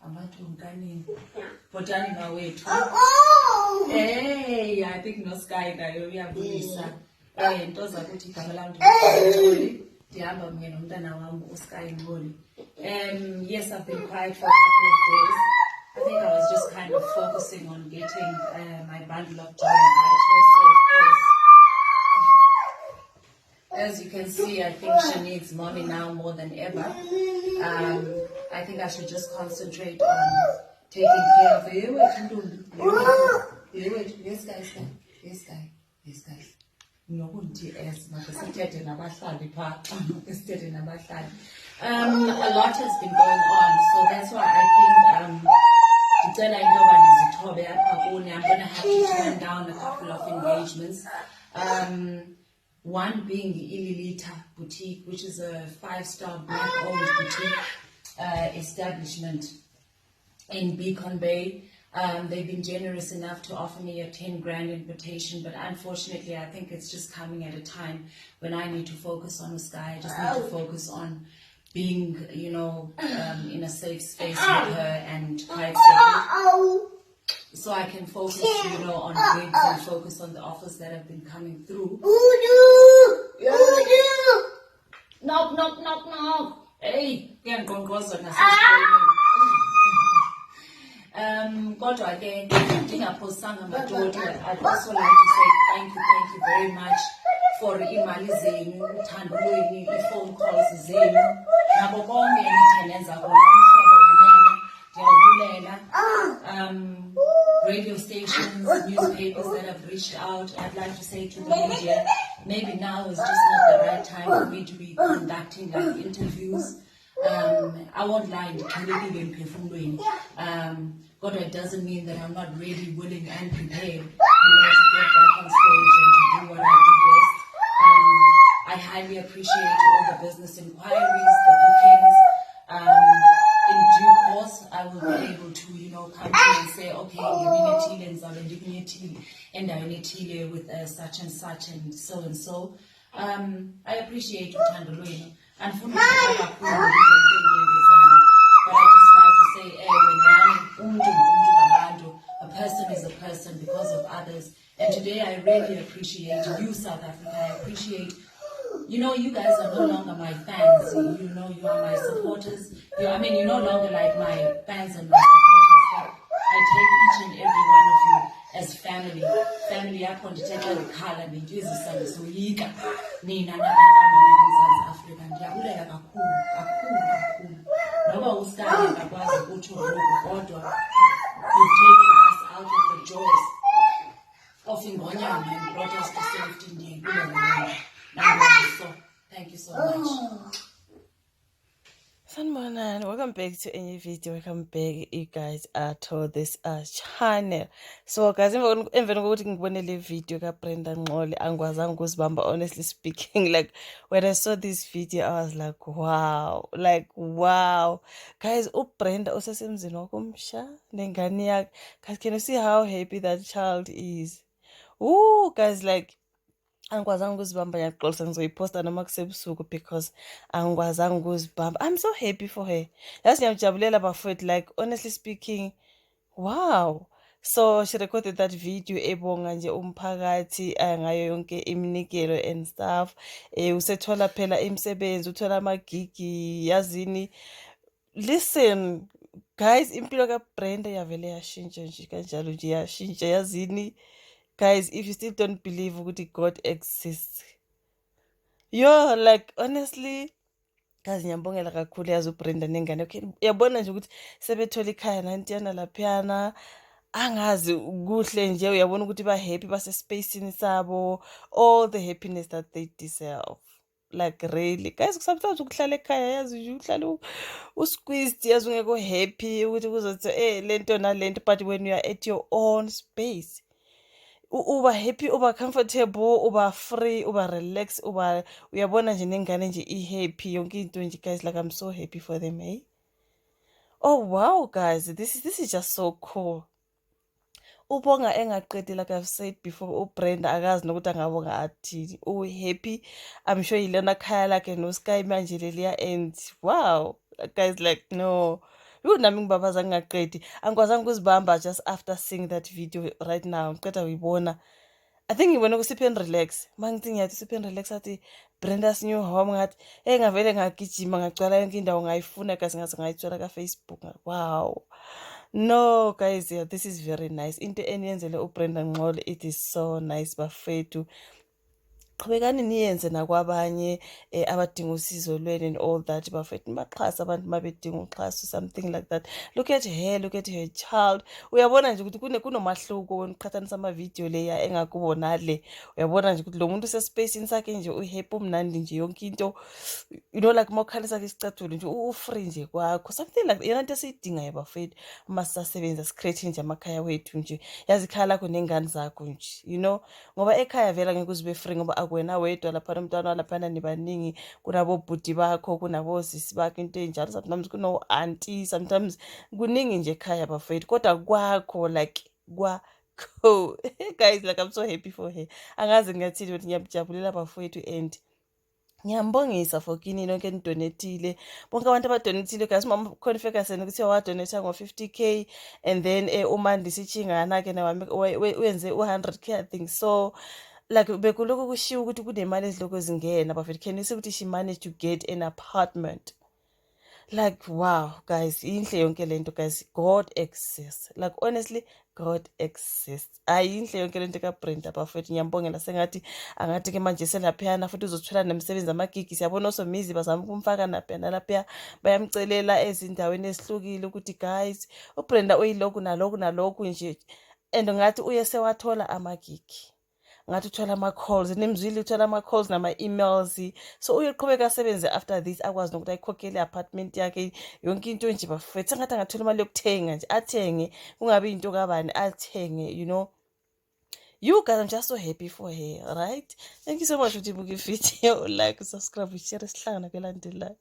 amathunkanini bhotani bawethu. Hey, I think no Sky nayo uyabulisa. Into zakuthi igama lam ndingoli ndihamba mnye nomntana wam uSky Ngoli. Yes, I've been quiet for a couple of days. I think I was just kind of focusing on getting my bundle of joy and light to a safe place. As you can see, I think she needs mommy now more than ever. I think I should just concentrate on taking care of you. Yes, guys. A lot has been going on, so that's why I think I'm going to have to turn down a couple of engagements. One being the Ililita Boutique, which is a 5-star black-owned boutique establishment in Beacon Bay. They've been generous enough to offer me a 10 grand invitation, but unfortunately I think it's just coming at a time when I need to focus on the Sky. I just need to focus on being, in a safe space with her and quite safe. So I can focus, on gigs and focus on the offers that have been coming through. Knock. Hey, can't go kodwa ke ndingaphosanga madoda. I'd also like to say thank you very much for imali zenu, uthando lwenu, i-phone calls zenu, nabo bonke enithenenza kona umhlobo wenene, ndiyabulela. Radio stations, newspapers that have reached out. I'd like to say to the media, maybe now is just not the right time for me to be conducting like interviews. I won't lie, but it doesn't mean that I'm not really willing and prepared, to get back on stage and to do what I do best. I highly appreciate all the business inquiries, the bookings. In due course, I will be able to, come to and say, okay, and I need to with such and such and so and so. I appreciate Uthando lwenu. And for me, but I just like to say, a person is a person because of others. And today I really appreciate you, South Africa. I appreciate, you guys are no longer my fans. You are my supporters. You're no longer like my fans and my supporters. I take each and every one of you as family. Family yakho ndithetha ngekhala nentwizisa ngisoyika. Nina nabantu Africa ndiyabulela kakhulu. Noba uSky akakwazi ukuthi ngoku kodwa you've taken us out of the jaws of Ingonyama and brought us to safety. Ndiyabulela. Thank you so much. Sanibonani, welcome back to a new video. Welcome back, you guys, to this channel. So guys, emveni kokuthi ngibone le video kaBrenda Nqoli angikwazanga ukuzibamba. Honestly speaking, like when I saw this video I was like wow guys, uBrenda usesemzini wakumsha nengane yakhe. Guys, can you see how happy that child is? Ooh guys, like angikwazanga ukuzibamba, ngiyaxolisa ngizoyiposta noma kusebusuku because angikwazanga ukuzibamba. I'm so happy for her. Yazi ngiyamjabulela bafowethu, like honestly speaking, wow. So she recorded that video ebonga nje umphakathi ngayo yonke iminikelo and stuff. Usethola phela imisebenzi, uthola amagigi, yazini. Listen guys, impilo kaBrenda yavele yashintsha nje kanjalo nje yashintsha, yazini. Guys, if you still don't believe that God exists, like honestly, guys, ngiyambongela kakhulu yazi uBrenda nengane. Okay, uyabona nje ukuthi sebethola ikhaya nantiyana laphiyana, angazi kuhle nje, uyabona ukuthi ba happy base spacini sabo, all the happiness that they deserve. Like really guys, sometimes ukuhlala ekhaya yazi nje uhlala usqueezed, yazi ungekho happy ukuthi kuzothi lento nalento, but when you are at your own space, uba happy, uba comfortable, uba free, uba relax, uyabona nje nengane nje i-happy yonke into nje guys. Like I'm so happy for them, eh? Oh wow guys, this is just so cool. Ubonga engaqedi, like I've said before, uBrenda akazi nokuthi angabonga athini. Happy, I'm sure yilona khaya lakhe noSky manje leliya, and wow guys, like no, nami ngibabaza ngingaqedi angikwazanga ukuzibamba just after seeing that video right now ngiqeda uyibona. I think ngibone ku-Sip and Relax mangithi ngiyathi Sip and Relax athi Brenda's new home ngathi ngavele ngagijima ngagcwala yonke indawo ngayifuna guys ngaze ngayithola ka-Facebook. Wow, no guys, yeah, this is very nice into eniyenzele uBrenda Nxole. It is so nice bafethu. Qhubekani niyenze nakwabanye abadinga usizo lwenu and all that bafethu, nibaxhase abantu mabedinga uxhaso, something like that. Look at her child. Uyabona nje ukuthi kunomahluko wena uqhathanisa amavidiyo leya engakubona le. Uyabona nje ukuthi lo muntu usespacini sakhe nje uhappy, umnandi nje yonke into, you know, like mawukhalisa isicathulo nje ufree nje kwakho, something like yona into esiyidingayo bafethu uma sisasebenza sicreate nje amakhaya wethu nje, yazi ikhaya lakho nengane zakho nje, you know, ngoba ekhaya vele angeke uze ube free ngoba akuwena wedwa laphana, umntwana walaphana nibaningi, kunabobhuti bakho, kunabosisi bakho, into enjalo, sometimes kuno-auntie, sometimes kuningi nje ekhaya bafethu, kodwa kwakho like kwakho guys, like I'm so happy for her. Angazi ngiyathini ukuthi ngiyabujabulela bafethu and ngiyambongisa for kini nonke enidonetile, bonke abantu abadonetile guys. Umama khona Ferguson ukuthi wadonetha ngo-50k and then uMandisi Chingana-ke nawami wenze u-100k I think. So like bekulokhu kushiwo ukuthi kunemali ezilokhu zingena bafethu. Can you see ukuthi she managed to get an apartment? Like wow guys, inhle yonke lento guys. God exists, like honestly God exists. Hayi inhle yonke lento kaBrenda bafethu, ngiyambongela. Sengathi angathi ke manje selaphiyana futhi uzothola nemsebenzi amagigi. Siyabona osomizi bazama ukumfaka napha nalapha, bayamcelela ezindaweni ezihlukile ukuthi guys uBrenda uyilokhu nalokhu nalokhu nje, and ngathi uye sewathola amagigi, ngathi uthola ama-calls, nimzwile uthola ama-calls nama-emails. So uyoqhubeka asebenze after this akwazi nokuthi ayikhokhele i-apartment yakhe yonke into nje bafethu. Sengathi angathola imali yokuthenga nje, athenge, kungabi into kabani, athenge, you know. You guys, I'm just so happy for her, right? Thank you so much ukuthi ibuke ivideo, like, subscribe, share, sihlangana kwelandelayo.